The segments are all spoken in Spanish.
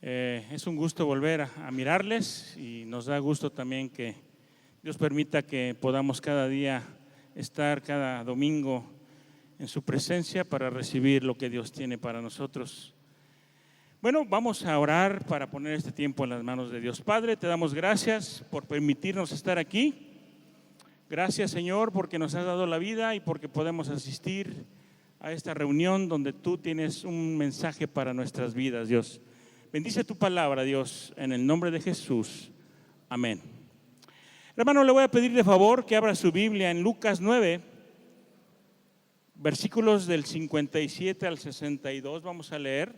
Es un gusto volver a mirarles y nos da gusto también que Dios permita que podamos cada día estar cada domingo en su presencia para recibir lo que Dios tiene para nosotros. Bueno, vamos a orar para poner este tiempo en las manos de Dios. Padre, te damos gracias por permitirnos estar aquí. Gracias, Señor, porque nos has dado la vida y porque podemos asistir a esta reunión donde tú tienes un mensaje para nuestras vidas, Dios. Bendice tu palabra, Dios, en el nombre de Jesús. Amén. Hermano, le voy a pedir de favor que abra su Biblia en Lucas 9, versículos del 57 al 62. Vamos a leer.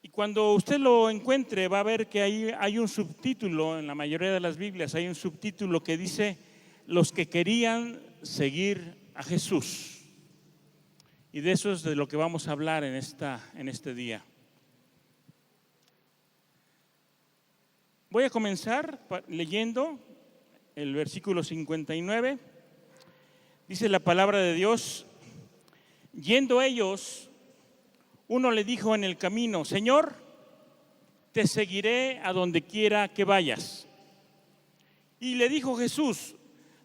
Y cuando usted lo encuentre, va a ver que hay un subtítulo, en la mayoría de las Biblias hay un subtítulo que dice: los que querían seguir a Jesús. Y de eso es de lo que vamos a hablar en este día. Voy a comenzar leyendo el versículo 59. Dice la palabra de Dios: yendo ellos, uno le dijo en el camino: Señor, te seguiré a donde quiera que vayas. Y le dijo Jesús: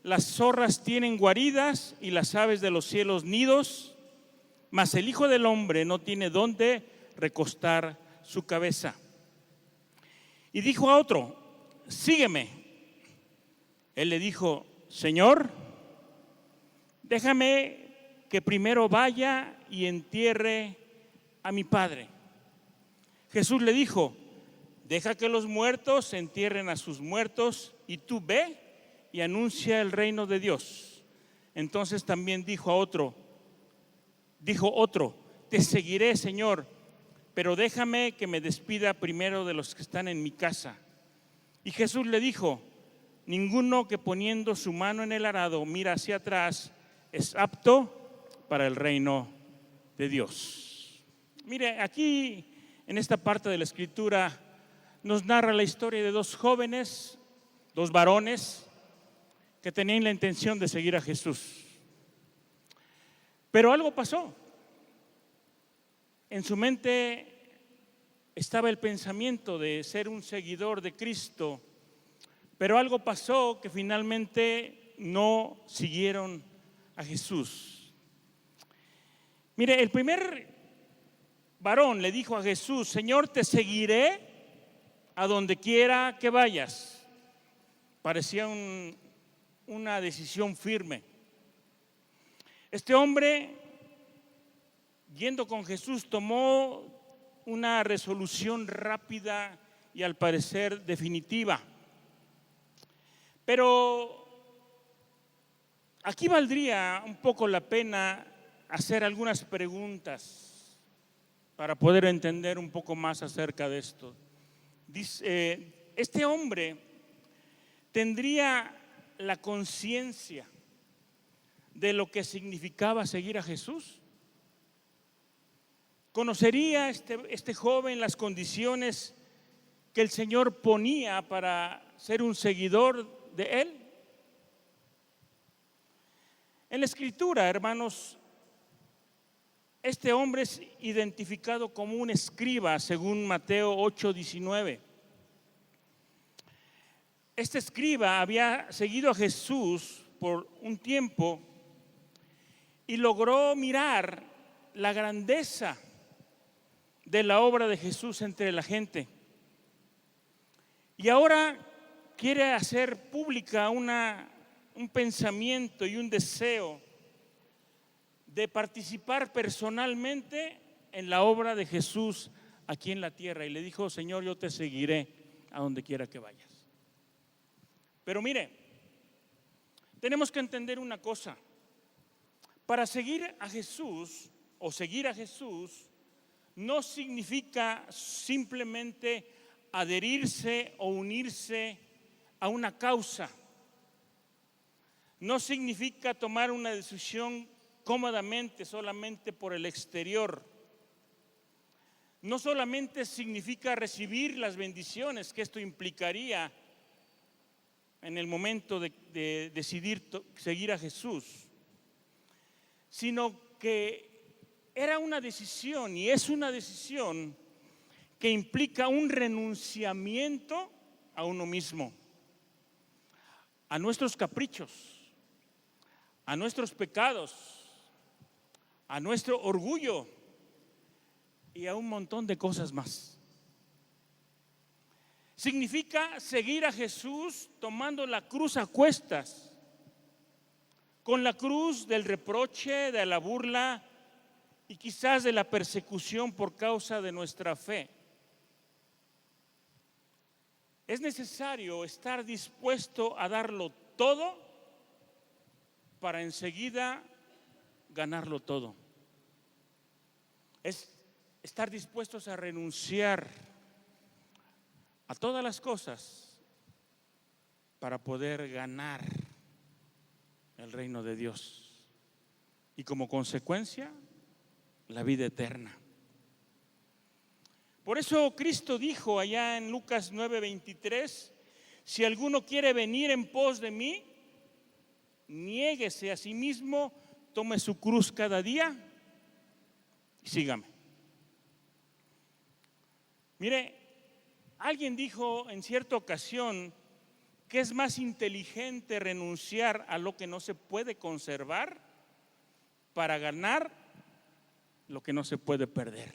las zorras tienen guaridas y las aves de los cielos nidos, mas el Hijo del Hombre no tiene dónde recostar su cabeza. Y dijo a otro: sígueme. Él le dijo: Señor, déjame que primero vaya y entierre a mi padre. Jesús le dijo: deja que los muertos entierren a sus muertos, y tú ve y anuncia el reino de Dios. Entonces también dijo otro: te seguiré, Señor, pero déjame que me despida primero de los que están en mi casa. Y Jesús le dijo: ninguno que poniendo su mano en el arado mira hacia atrás es apto para el reino de Dios. Mire, aquí en esta parte de la Escritura nos narra la historia de dos jóvenes, dos varones que tenían la intención de seguir a Jesús. Pero algo pasó. En su mente estaba el pensamiento de ser un seguidor de Cristo, pero algo pasó que finalmente no siguieron a Jesús. Mire, el primer varón le dijo a Jesús: Señor, te seguiré a donde quiera que vayas. Parecía una decisión firme. Este hombre, yendo con Jesús, tomó una resolución rápida y al parecer definitiva. Pero aquí valdría un poco la pena hacer algunas preguntas para poder entender un poco más acerca de esto. Dice, este hombre tendría la conciencia de lo que significaba seguir a Jesús. ¿Conocería este joven las condiciones que el Señor ponía para ser un seguidor de Él? En la Escritura, hermanos, este hombre es identificado como un escriba, según Mateo 8:19. Este escriba había seguido a Jesús por un tiempo y logró mirar la grandeza de la obra de Jesús entre la gente. Y ahora quiere hacer pública un pensamiento y un deseo de participar personalmente en la obra de Jesús aquí en la tierra. Y le dijo: Señor, yo te seguiré a donde quiera que vayas. Pero mire, tenemos que entender una cosa. Para seguir a Jesús o seguir a Jesús no significa simplemente adherirse o unirse a una causa. No significa tomar una decisión cómodamente solamente por el exterior. No solamente significa recibir las bendiciones que esto implicaría en el momento de decidir seguir a Jesús, sino que era una decisión y es una decisión que implica un renunciamiento a uno mismo, a nuestros caprichos, a nuestros pecados, a nuestro orgullo y a un montón de cosas más. Significa seguir a Jesús tomando la cruz a cuestas, con la cruz del reproche, de la burla y quizás de la persecución por causa de nuestra fe. Es necesario estar dispuesto a darlo todo para enseguida ganarlo todo. Es estar dispuestos a renunciar a todas las cosas para poder ganar el reino de Dios y como consecuencia la vida eterna. Por eso Cristo dijo allá en Lucas 9:23, si alguno quiere venir en pos de mí, niéguese a sí mismo, tome su cruz cada día y sígame. Mire, alguien dijo en cierta ocasión que es más inteligente renunciar a lo que no se puede conservar para ganar lo que no se puede perder.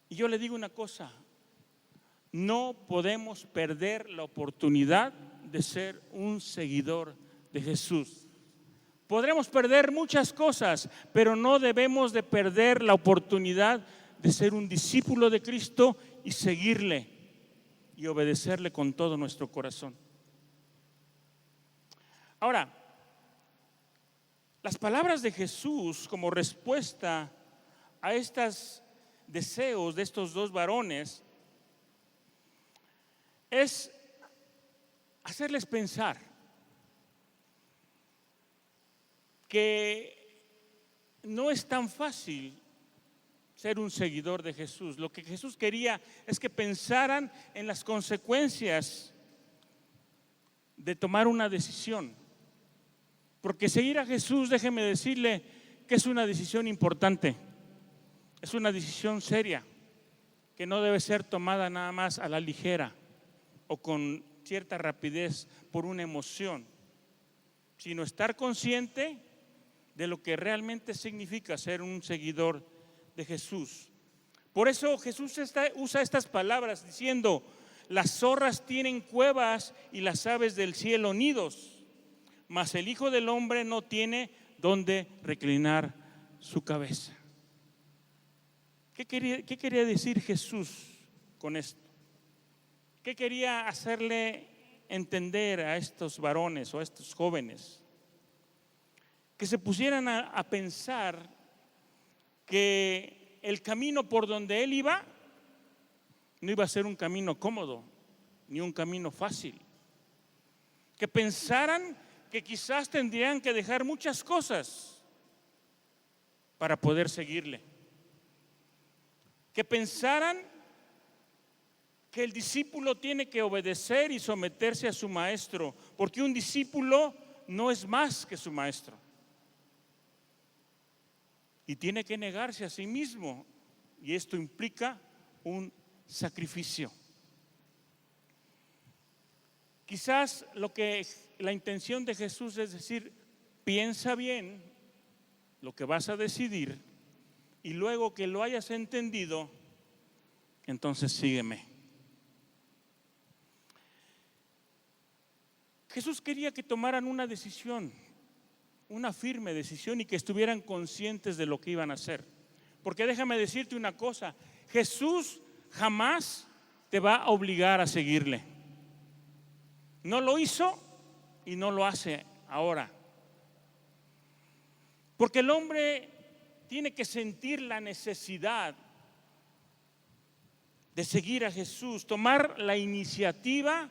Y yo le digo una cosa, no podemos perder la oportunidad de ser un seguidor de Jesús. Podremos perder muchas cosas, pero no debemos de perder la oportunidad de ser un discípulo de Cristo y seguirle y obedecerle con todo nuestro corazón. Ahora, las palabras de Jesús como respuesta a estos deseos de estos dos varones es hacerles pensar que no es tan fácil ser un seguidor de Jesús. Lo que Jesús quería es que pensaran en las consecuencias de tomar una decisión. Porque seguir a Jesús, déjeme decirle que es una decisión importante. Es una decisión seria que no debe ser tomada nada más a la ligera o con cierta rapidez por una emoción, sino estar consciente de lo que realmente significa ser un seguidor de Jesús. Por eso Jesús usa estas palabras diciendo, las zorras tienen cuevas y las aves del cielo nidos, mas el Hijo del Hombre no tiene donde reclinar su cabeza. ¿Qué quería decir Jesús con esto? ¿Qué quería hacerle entender a estos varones o a estos jóvenes? Que se pusieran a pensar que el camino por donde él iba no iba a ser un camino cómodo ni un camino fácil. Que pensaran que quizás tendrían que dejar muchas cosas para poder seguirle. Que pensaran que el discípulo tiene que obedecer y someterse a su maestro, porque un discípulo no es más que su maestro. Y tiene que negarse a sí mismo, y esto implica un sacrificio. Quizás la intención de Jesús es decir, piensa bien lo que vas a decidir y luego que lo hayas entendido, entonces sígueme. Jesús quería que tomaran una decisión, una firme decisión y que estuvieran conscientes de lo que iban a hacer. Porque déjame decirte una cosa, Jesús jamás te va a obligar a seguirle. No lo hizo y no lo hace ahora. Porque el hombre tiene que sentir la necesidad de seguir a Jesús, tomar la iniciativa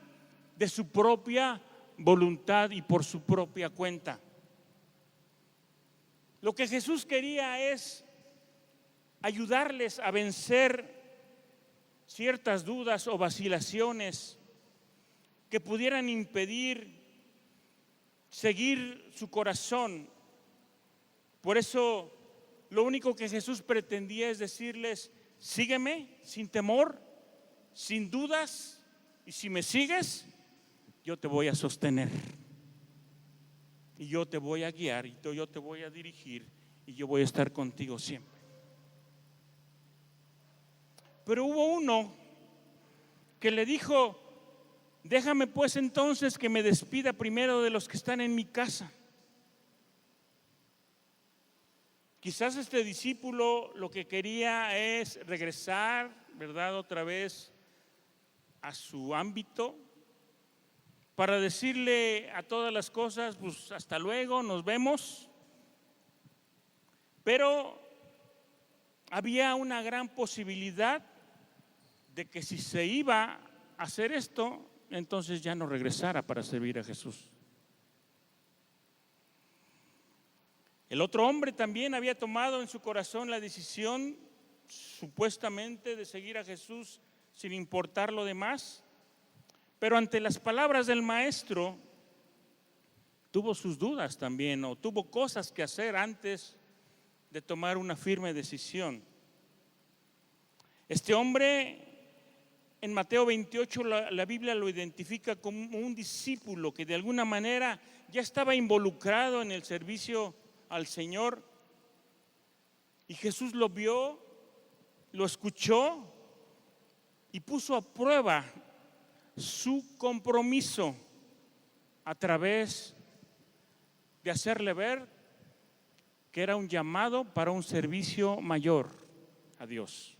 de su propia voluntad y por su propia cuenta. Lo que Jesús quería es ayudarles a vencer ciertas dudas o vacilaciones que pudieran impedir seguir su corazón. Por eso lo único que Jesús pretendía es decirles: sígueme sin temor, sin dudas, y si me sigues, yo te voy a sostener, y yo te voy a guiar, y yo te voy a dirigir, y yo voy a estar contigo siempre. Pero hubo uno que le dijo: déjame pues entonces que me despida primero de los que están en mi casa. Quizás este discípulo lo que quería es regresar, ¿verdad?, otra vez a su ámbito, para decirle a todas las cosas: pues hasta luego, nos vemos. Pero había una gran posibilidad de que si se iba a hacer esto, entonces ya no regresara para servir a Jesús. El otro hombre también había tomado en su corazón la decisión, supuestamente, de seguir a Jesús sin importar lo demás, pero ante las palabras del maestro tuvo sus dudas también, o tuvo cosas que hacer antes de tomar una firme decisión. Este hombre, en Mateo 28, la Biblia lo identifica como un discípulo que de alguna manera ya estaba involucrado en el servicio al Señor, y Jesús lo vio, lo escuchó y puso a prueba su compromiso a través de hacerle ver que era un llamado para un servicio mayor a Dios.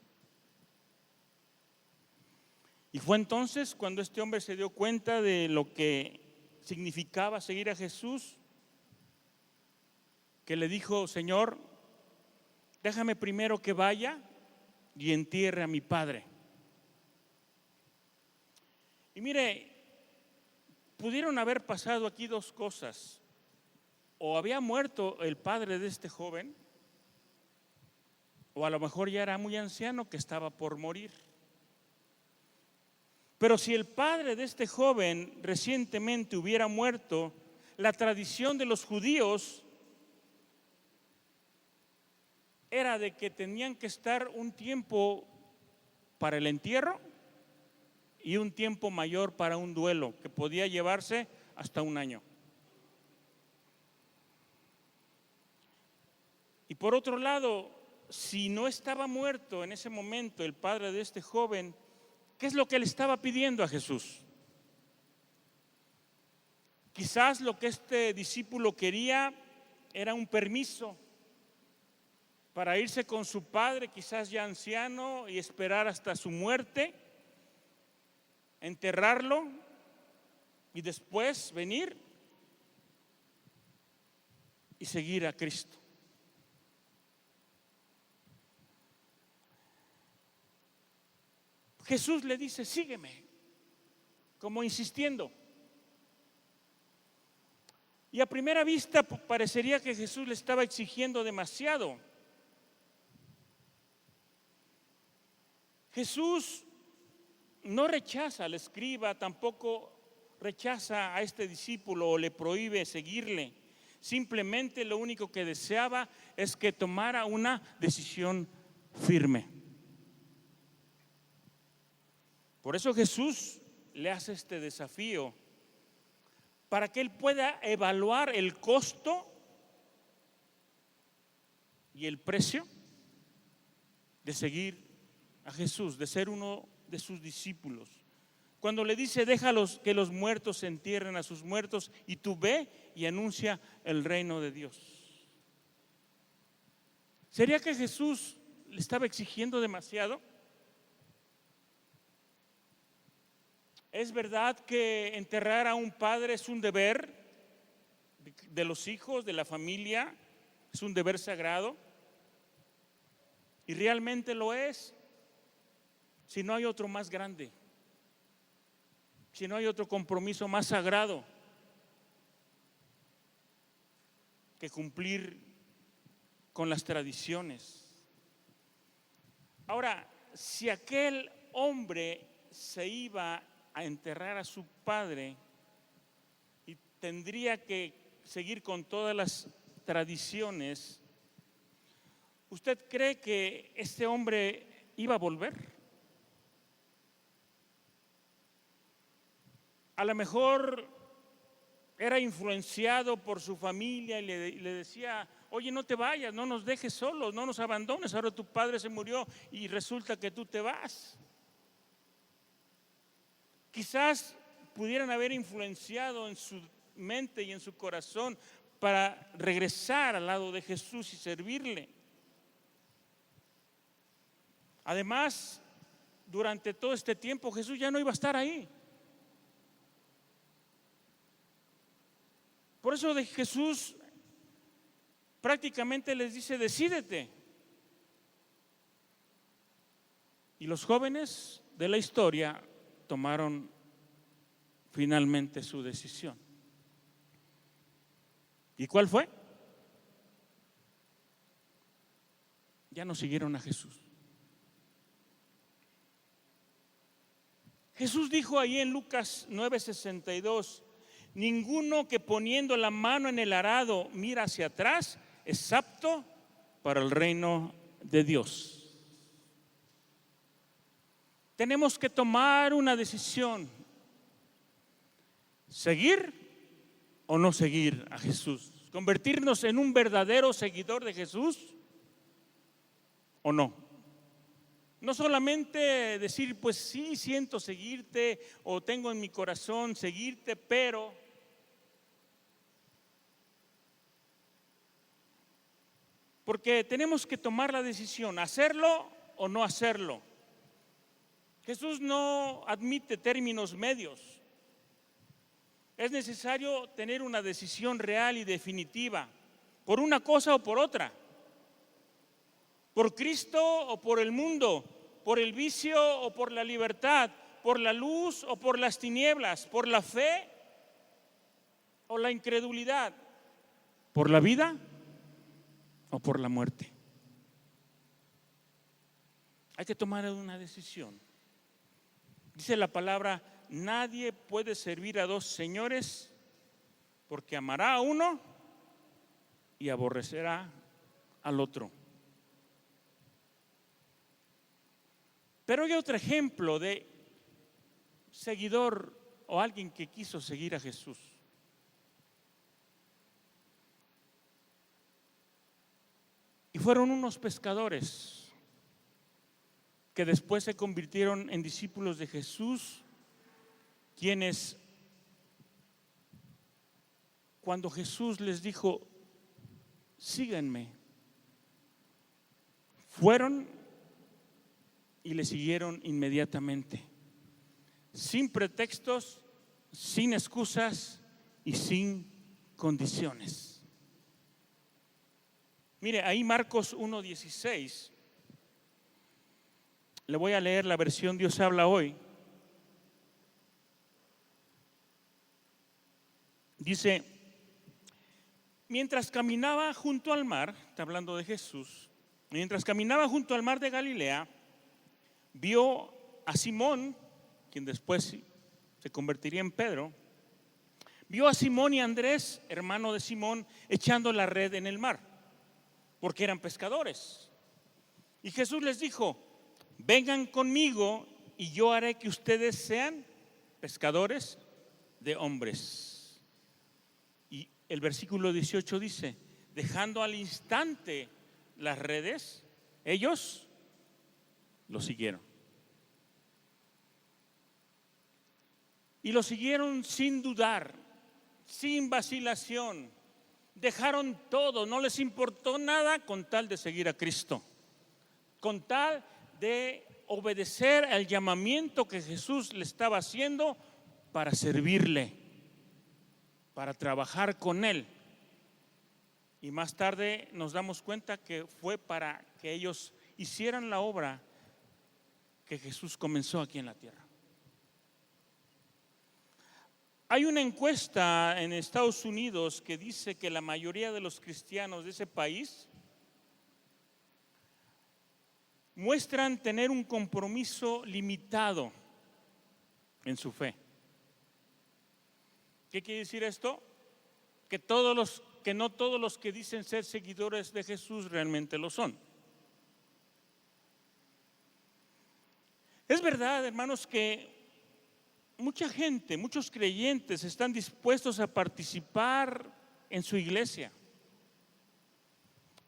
Y fue entonces cuando este hombre se dio cuenta de lo que significaba seguir a Jesús, que le dijo: Señor, déjame primero que vaya y entierre a mi padre. Y mire, pudieron haber pasado aquí dos cosas: o había muerto el padre de este joven, o a lo mejor ya era muy anciano que estaba por morir. Pero si el padre de este joven recientemente hubiera muerto, la tradición de los judíos era de que tenían que estar un tiempo para el entierro y un tiempo mayor para un duelo, que podía llevarse hasta un año. Y por otro lado, si no estaba muerto en ese momento el padre de este joven, ¿qué es lo que le estaba pidiendo a Jesús? Quizás lo que este discípulo quería era un permiso para irse con su padre, quizás ya anciano, y esperar hasta su muerte, enterrarlo y después venir y seguir a Cristo. Jesús le dice: sígueme, como insistiendo. Y a primera vista parecería que Jesús le estaba exigiendo demasiado. Jesús no rechaza al escriba, tampoco rechaza a este discípulo o le prohíbe seguirle. Simplemente lo único que deseaba es que tomara una decisión firme. Por eso Jesús le hace este desafío, para que él pueda evaluar el costo y el precio de seguir a Jesús, de ser uno de sus discípulos. Cuando le dice: déjalos que los muertos se entierren a sus muertos, y tú ve y anuncia el reino de Dios. ¿Sería que Jesús le estaba exigiendo demasiado? Es verdad que enterrar a un padre es un deber de los hijos, de la familia, es un deber sagrado, y realmente lo es. Si no hay otro más grande, si no hay otro compromiso más sagrado que cumplir con las tradiciones. Ahora, si aquel hombre se iba a enterrar a su padre y tendría que seguir con todas las tradiciones, ¿Usted cree que este hombre iba a volver? A lo mejor era influenciado por su familia y le decía: oye, no te vayas, no nos dejes solos, no nos abandones, ahora tu padre se murió y resulta que tú te vas. Quizás pudieran haber influenciado en su mente y en su corazón para regresar al lado de Jesús y servirle. Además, durante todo este tiempo Jesús ya no iba a estar ahí. Por eso Jesús prácticamente les dice: decídete. Y los jóvenes de la historia tomaron finalmente su decisión. ¿Y cuál fue? Ya no siguieron a Jesús. Jesús dijo ahí en Lucas 9:62: ninguno que poniendo la mano en el arado mira hacia atrás es apto para el reino de Dios. Tenemos que tomar una decisión: seguir o no seguir a Jesús, convertirnos en un verdadero seguidor de Jesús o no. No solamente decir: pues sí, siento seguirte o tengo en mi corazón seguirte, pero porque tenemos que tomar la decisión, hacerlo o no hacerlo. Jesús no admite términos medios. Es necesario tener una decisión real y definitiva, por una cosa o por otra, por Cristo o por el mundo, por el vicio o por la libertad, por la luz o por las tinieblas, por la fe o la incredulidad, por la vida o por la muerte. Hay que tomar una decisión. Dice la palabra: nadie puede servir a dos señores, porque amará a uno y aborrecerá al otro. Pero hay otro ejemplo de seguidor o alguien que quiso seguir a Jesús. Y fueron unos pescadores que después se convirtieron en discípulos de Jesús, quienes, cuando Jesús les dijo: síganme, fueron y le siguieron inmediatamente, sin pretextos, sin excusas y sin condiciones. Mire, ahí Marcos 1:16, le voy a leer la versión Dios habla hoy. Dice: mientras caminaba junto al mar, está hablando de Jesús, mientras caminaba junto al mar de Galilea, vio a Simón, quien después se convertiría en Pedro. Vio a Simón y Andrés, hermano de Simón, echando la red en el mar, porque eran pescadores. Y Jesús les dijo: vengan conmigo y yo haré que ustedes sean pescadores de hombres. Y el versículo 18 dice: dejando al instante las redes, ellos lo siguieron. Y lo siguieron sin dudar, sin vacilación. Dejaron todo, no les importó nada con tal de seguir a Cristo, con tal de obedecer al llamamiento que Jesús le estaba haciendo para servirle, para trabajar con Él. Y más tarde nos damos cuenta que fue para que ellos hicieran la obra que Jesús comenzó aquí en la tierra. Hay una encuesta en Estados Unidos que dice que la mayoría de los cristianos de ese país muestran tener un compromiso limitado en su fe. ¿Qué quiere decir esto? Que no todos los que dicen ser seguidores de Jesús realmente lo son. Es verdad, hermanos, que mucha gente, muchos creyentes están dispuestos a participar en su iglesia.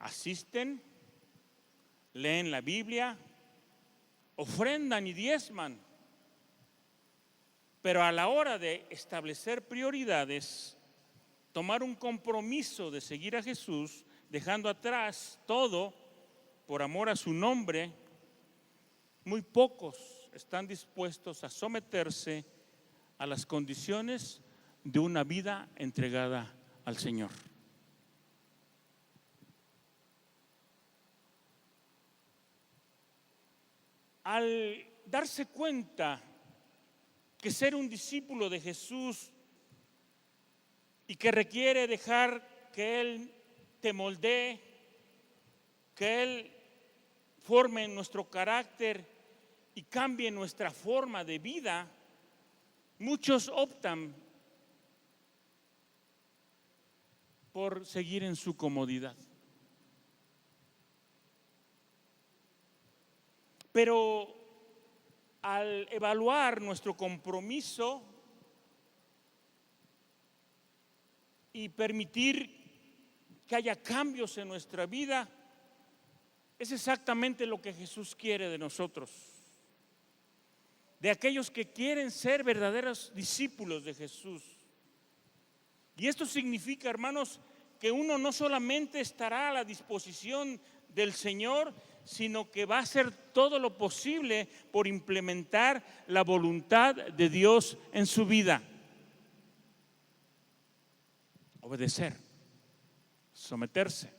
Asisten, leen la Biblia, ofrendan y diezman. Pero a la hora de establecer prioridades, tomar un compromiso de seguir a Jesús, dejando atrás todo por amor a su nombre, muy pocos están dispuestos a someterse a las condiciones de una vida entregada al Señor. Al darse cuenta que ser un discípulo de Jesús y que requiere dejar que Él te moldee, que Él forme nuestro carácter y cambie nuestra forma de vida, muchos optan por seguir en su comodidad. Pero al evaluar nuestro compromiso y permitir que haya cambios en nuestra vida, es exactamente lo que Jesús quiere de nosotros, de aquellos que quieren ser verdaderos discípulos de Jesús. Y esto significa, hermanos, que uno no solamente estará a la disposición del Señor, sino que va a hacer todo lo posible por implementar la voluntad de Dios en su vida. Obedecer, someterse.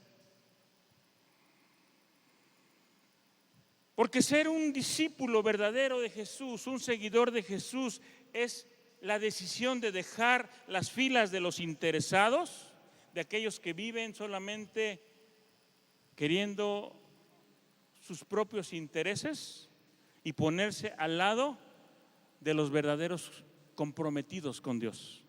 Porque ser un discípulo verdadero de Jesús, un seguidor de Jesús, es la decisión de dejar las filas de los interesados, de aquellos que viven solamente queriendo sus propios intereses, y ponerse al lado de los verdaderos comprometidos con Dios.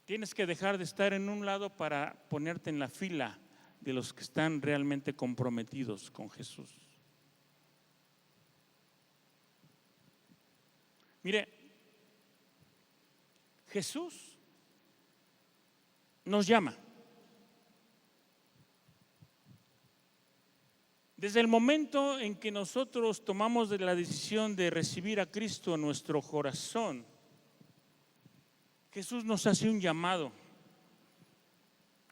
Tienes que dejar de estar en un lado para ponerte en la fila de los que están realmente comprometidos con Jesús. Mire, Jesús nos llama. Desde el momento en que nosotros tomamos la decisión de recibir a Cristo en nuestro corazón, Jesús nos hace un llamado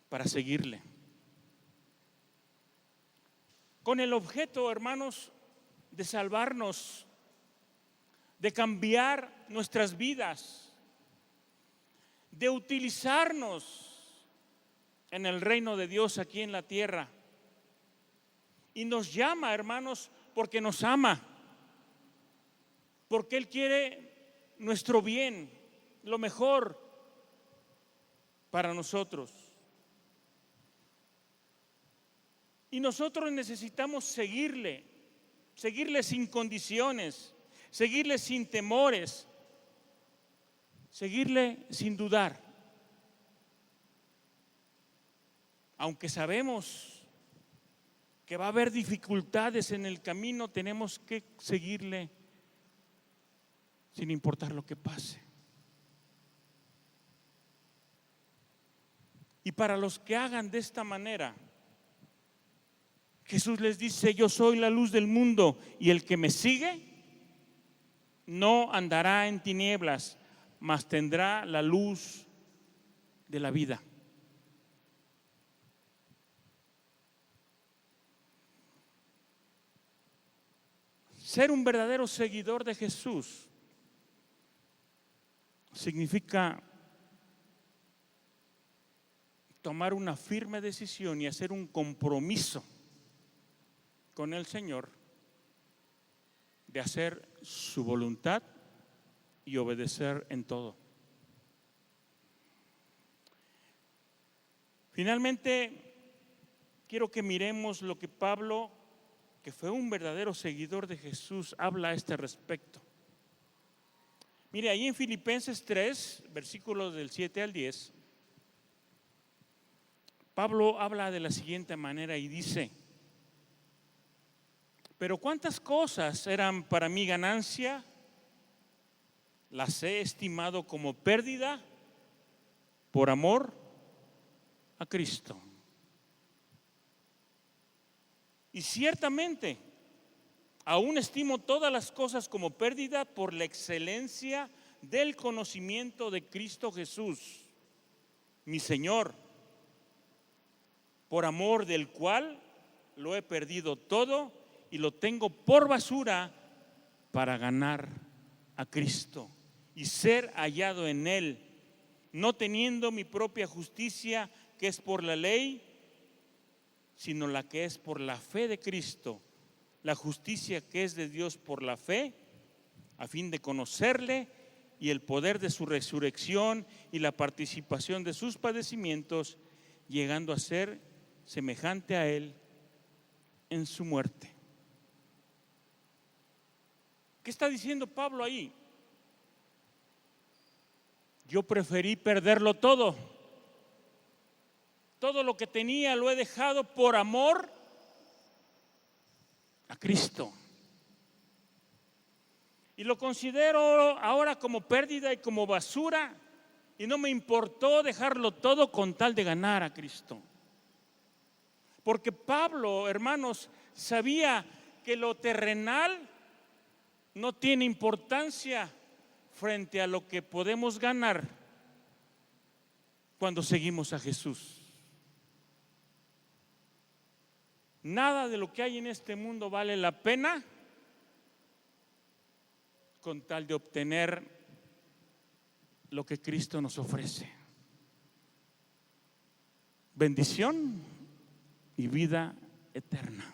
para seguirle. Con el objeto, hermanos, de salvarnos, de cambiar nuestras vidas, de utilizarnos en el reino de Dios aquí en la tierra. Y nos llama, hermanos, porque nos ama, porque Él quiere nuestro bien, lo mejor para nosotros. Y nosotros necesitamos seguirle sin condiciones, seguirle sin temores, seguirle sin dudar. Aunque sabemos que va a haber dificultades en el camino, tenemos que seguirle sin importar lo que pase. Y para los que hagan de esta manera, Jesús les dice: yo soy la luz del mundo, y el que me sigue no andará en tinieblas, mas tendrá la luz de la vida. Ser un verdadero seguidor de Jesús significa tomar una firme decisión y hacer un compromiso con el Señor de hacer su voluntad y obedecer en todo. Finalmente, quiero que miremos lo que Pablo, que fue un verdadero seguidor de Jesús, habla a este respecto. Mire, ahí en Filipenses 3, versículos del 7 al 10, Pablo habla de la siguiente manera y dice: Pero ¿cuántas cosas eran para mí ganancia? Las he estimado como pérdida por amor a Cristo. Y ciertamente, aún estimo todas las cosas como pérdida por la excelencia del conocimiento de Cristo Jesús, mi Señor, por amor del cual lo he perdido todo y lo tengo por basura para ganar a Cristo y ser hallado en Él, no teniendo mi propia justicia que es por la ley, sino la que es por la fe de Cristo, la justicia que es de Dios por la fe, a fin de conocerle y el poder de su resurrección y la participación de sus padecimientos, llegando a ser semejante a Él en su muerte. ¿Qué está diciendo Pablo ahí? Yo preferí perderlo todo. Todo lo que tenía lo he dejado por amor a Cristo. Y lo considero ahora como pérdida y como basura. Y no me importó dejarlo todo con tal de ganar a Cristo. Porque Pablo, hermanos, sabía que lo terrenal no tiene importancia frente a lo que podemos ganar cuando seguimos a Jesús. Nada de lo que hay en este mundo vale la pena con tal de obtener lo que Cristo nos ofrece: bendición y vida eterna.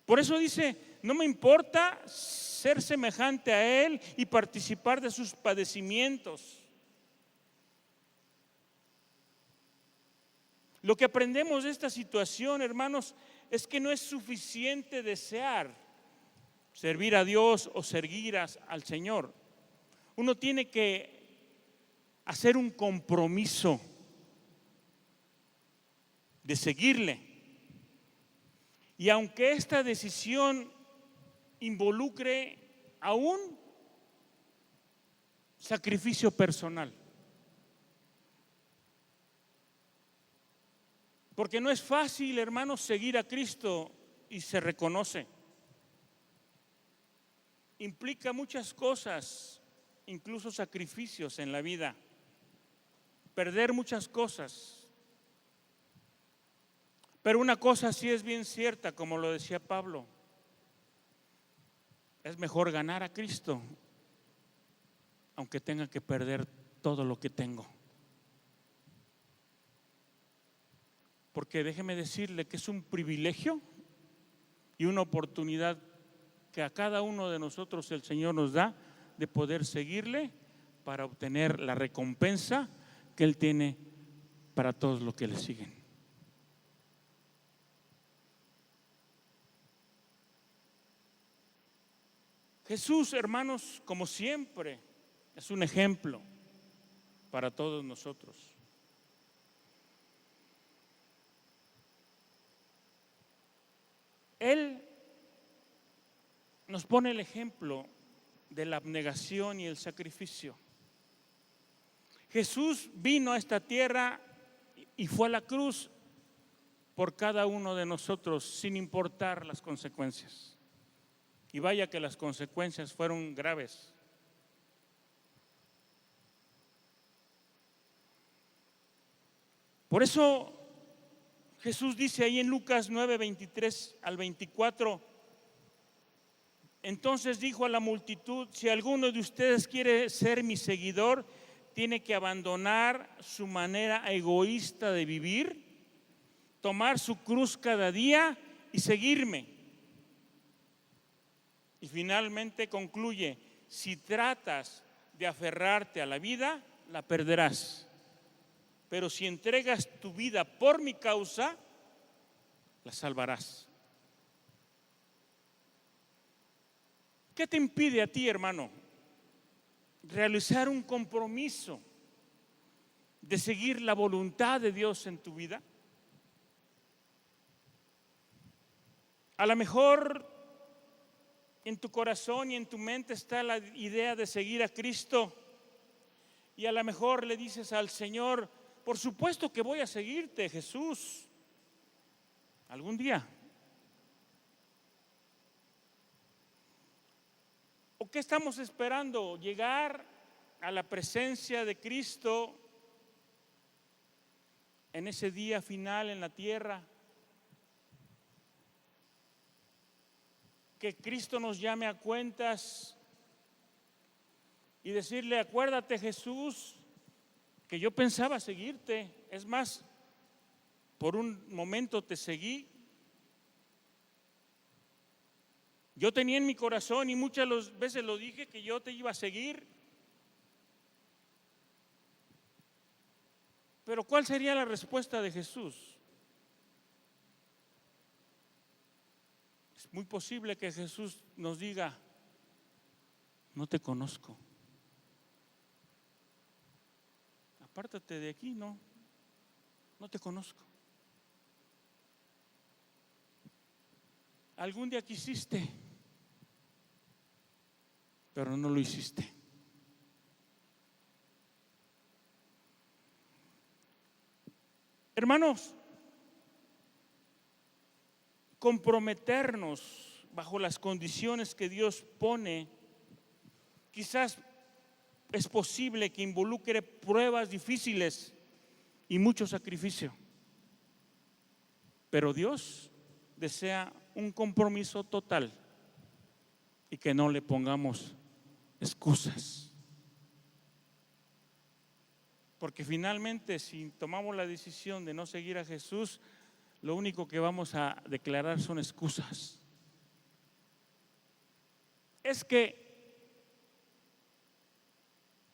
Por eso dice: no me importa ser semejante a Él y participar de sus padecimientos. Lo que aprendemos de esta situación, hermanos, es que no es suficiente desear servir a Dios o servir al Señor. Uno tiene que hacer un compromiso de seguirle. Y aunque esta decisión involucre aún sacrificio personal, porque no es fácil, hermanos, seguir a Cristo, y se reconoce. Implica muchas cosas, incluso sacrificios en la vida, perder muchas cosas. Pero una cosa sí es bien cierta, como lo decía Pablo: es mejor ganar a Cristo, aunque tenga que perder todo lo que tengo. Porque déjeme decirle que es un privilegio y una oportunidad que a cada uno de nosotros el Señor nos da de poder seguirle para obtener la recompensa que Él tiene para todos los que le siguen. Jesús, hermanos, como siempre, es un ejemplo para todos nosotros. Él nos pone el ejemplo de la abnegación y el sacrificio. Jesús vino a esta tierra y fue a la cruz por cada uno de nosotros, sin importar las consecuencias. Y vaya que las consecuencias fueron graves. Por eso Jesús dice ahí en Lucas 9, 23 al 24: entonces dijo a la multitud: si alguno de ustedes quiere ser mi seguidor, tiene que abandonar su manera egoísta de vivir, tomar su cruz cada día y seguirme. Y finalmente concluye: si tratas de aferrarte a la vida, la perderás. Pero si entregas tu vida por mi causa, la salvarás. ¿Qué te impide a ti, hermano, realizar un compromiso de seguir la voluntad de Dios en tu vida? A lo mejor en tu corazón y en tu mente está la idea de seguir a Cristo, y a lo mejor le dices al Señor: por supuesto que voy a seguirte, Jesús, algún día. ¿O qué estamos esperando? ¿Llegar a la presencia de Cristo en ese día final en la tierra? Que Cristo nos llame a cuentas y decirle: acuérdate, Jesús, que yo pensaba seguirte. Es más, por un momento te seguí. Yo tenía en mi corazón, y muchas veces lo dije, que yo te iba a seguir. Pero ¿cuál sería la respuesta de Jesús? Es muy posible que Jesús nos diga: no te conozco. Apártate de aquí, no te conozco. Algún día quisiste, pero no lo hiciste. Hermanos, comprometernos bajo las condiciones que Dios pone, quizás es posible que involucre pruebas difíciles y mucho sacrificio. Pero Dios desea un compromiso total y que no le pongamos excusas. Porque finalmente, si tomamos la decisión de no seguir a Jesús, lo único que vamos a declarar son excusas. Es que,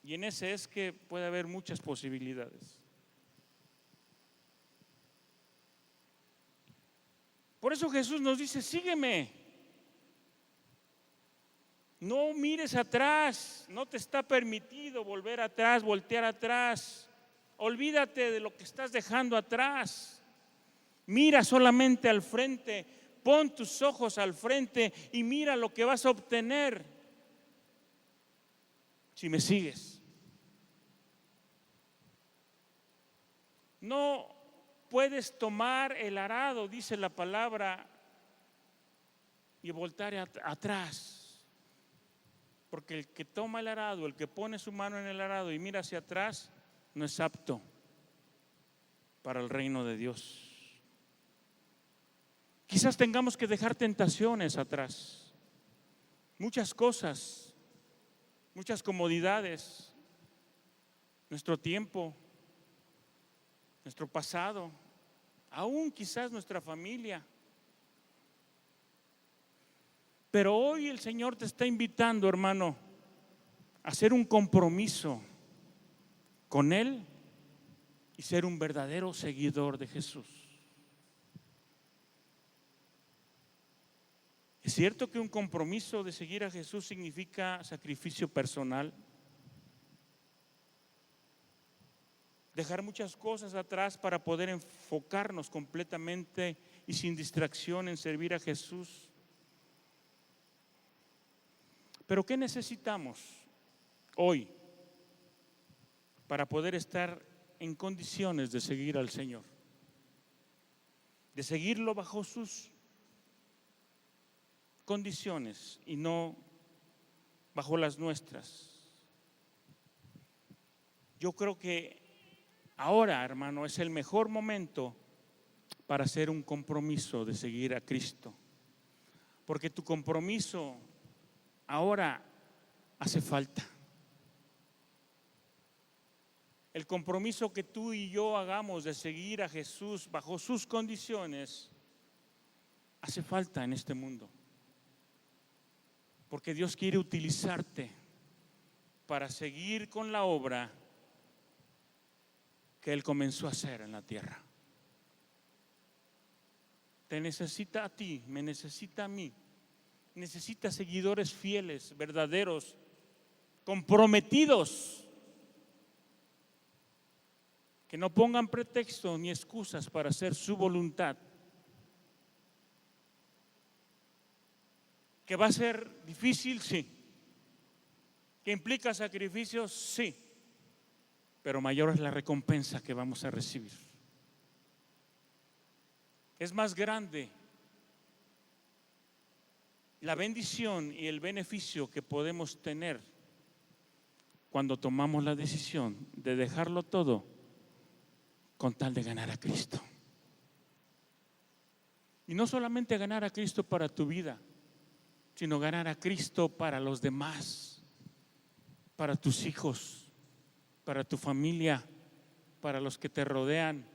y en ese es que puede haber muchas posibilidades. Por eso Jesús nos dice: sígueme. No mires atrás, no te está permitido volver atrás, voltear atrás. Olvídate de lo que estás dejando atrás. Mira solamente al frente, pon tus ojos al frente y mira lo que vas a obtener si me sigues. No puedes tomar el arado, dice la palabra, y voltar atrás. Porque el que toma el arado, el que pone su mano en el arado y mira hacia atrás, no es apto para el reino de Dios. Quizás tengamos que dejar tentaciones atrás, muchas cosas, muchas comodidades, nuestro tiempo, nuestro pasado, aún quizás nuestra familia. Pero hoy el Señor te está invitando, hermano, a hacer un compromiso con Él y ser un verdadero seguidor de Jesús. ¿Es cierto que un compromiso de seguir a Jesús significa sacrificio personal? Dejar muchas cosas atrás para poder enfocarnos completamente y sin distracción en servir a Jesús. Pero ¿qué necesitamos hoy para poder estar en condiciones de seguir al Señor? De seguirlo bajo sus condiciones y no bajo las nuestras. Yo creo que ahora, hermano, es el mejor momento para hacer un compromiso de seguir a Cristo. Porque tu compromiso ahora hace falta. El compromiso que tú y yo hagamos de seguir a Jesús bajo sus condiciones hace falta en este mundo. Porque Dios quiere utilizarte para seguir con la obra que Él comenzó a hacer en la tierra. Te necesita a ti, me necesita a mí. Necesita seguidores fieles, verdaderos, comprometidos, que no pongan pretextos ni excusas para hacer su voluntad. ¿Que va a ser difícil? Sí. ¿Que implica sacrificios? Sí. Pero mayor es la recompensa que vamos a recibir. Es más grande la bendición y el beneficio que podemos tener cuando tomamos la decisión de dejarlo todo con tal de ganar a Cristo. Y no solamente ganar a Cristo para tu vida, sino ganar a Cristo para los demás, para tus hijos, para tu familia, para los que te rodean.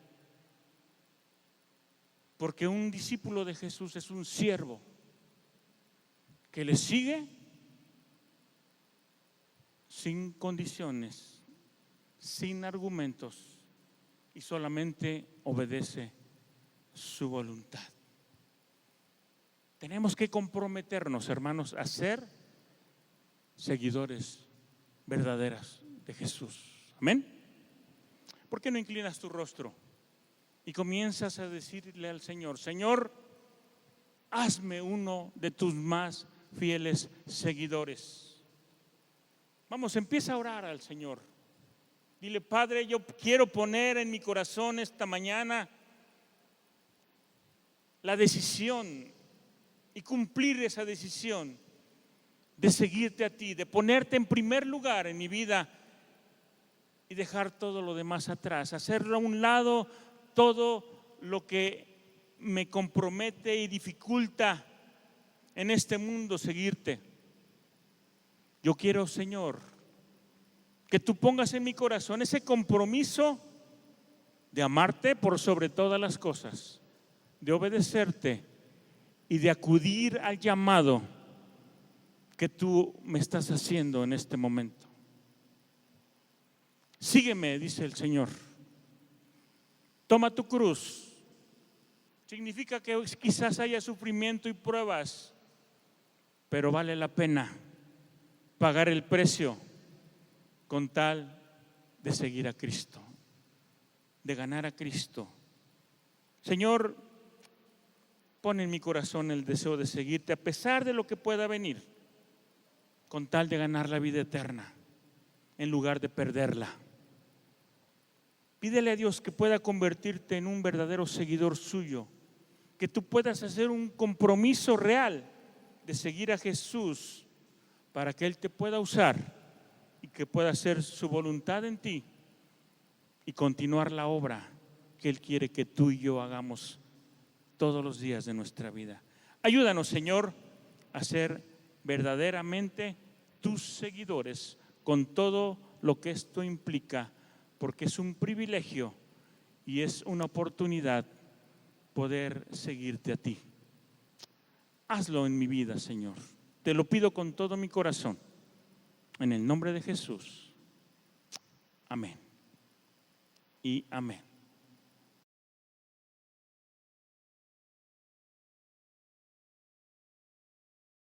Porque un discípulo de Jesús es un siervo que le sigue sin condiciones, sin argumentos, y solamente obedece su voluntad. Tenemos que comprometernos, hermanos, a ser seguidores verdaderas de Jesús. Amén. ¿Por qué no inclinas tu rostro y comienzas a decirle al Señor: Señor, hazme uno de tus más fieles seguidores? Vamos, empieza a orar al Señor. Dile: Padre, yo quiero poner en mi corazón esta mañana la decisión y cumplir esa decisión de seguirte a ti, de ponerte en primer lugar en mi vida y dejar todo lo demás atrás, hacerlo a un lado todo lo que me compromete y dificulta en este mundo seguirte. Yo quiero, Señor, que tú pongas en mi corazón ese compromiso de amarte por sobre todas las cosas, de obedecerte y de acudir al llamado que tú me estás haciendo en este momento. Sígueme, dice el Señor. Toma tu cruz. Significa que quizás haya sufrimiento y pruebas, pero vale la pena pagar el precio con tal de seguir a Cristo, de ganar a Cristo. Señor, pon en mi corazón el deseo de seguirte a pesar de lo que pueda venir, con tal de ganar la vida eterna en lugar de perderla. Pídele a Dios que pueda convertirte en un verdadero seguidor suyo, que tú puedas hacer un compromiso real de seguir a Jesús para que Él te pueda usar y que pueda hacer su voluntad en ti y continuar la obra que Él quiere que tú y yo hagamos todos los días de nuestra vida. Ayúdanos, Señor, a ser verdaderamente tus seguidores con todo lo que esto implica, porque es un privilegio y es una oportunidad poder seguirte a ti. Hazlo en mi vida, Señor. Te lo pido con todo mi corazón, en el nombre de Jesús. Amén y amén.